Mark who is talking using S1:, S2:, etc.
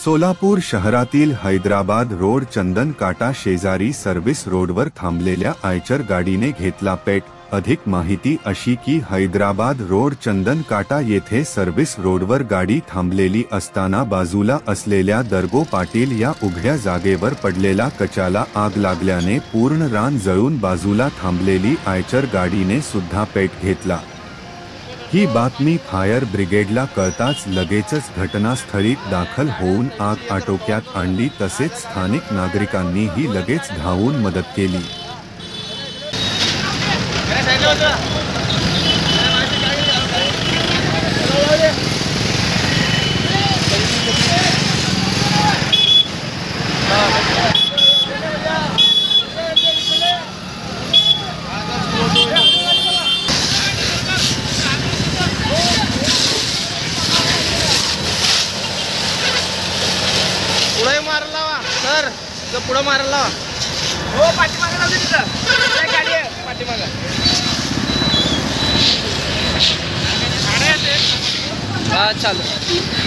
S1: सोलापूर शहरातील हैदराबाद रोड चंदन काटा शेजारी सर्व्हिस रोडवर थांबलेल्या आयचर गाडीने घेतला पेट। अधिक माहिती अशी की हैदराबाद रोड चंदन काटा येथे सर्व्हिस रोडवर गाडी थांबलेली असताना बाजूला असलेल्या दर्गो पाटील या उघड्या जागेवर पडलेला कचाला आग लागल्याने पूर्ण रान जळून बाजूला थांबलेली आयचर गाडीने सुद्धा पेट घेतला। ही बातमी फायर ब्रिगेडला कळताच लगेचच घटनास्थळी दाखल होऊन आग आटोक्यात आणली, तसेच स्थानिक नागरिकांनीही लगेच धावून मदत केली।
S2: पुढे मारला सर, तो पुढे मारला हो, पाठीमागे लावली तिथं गाडी आहे पाठीमागे। हा चालू।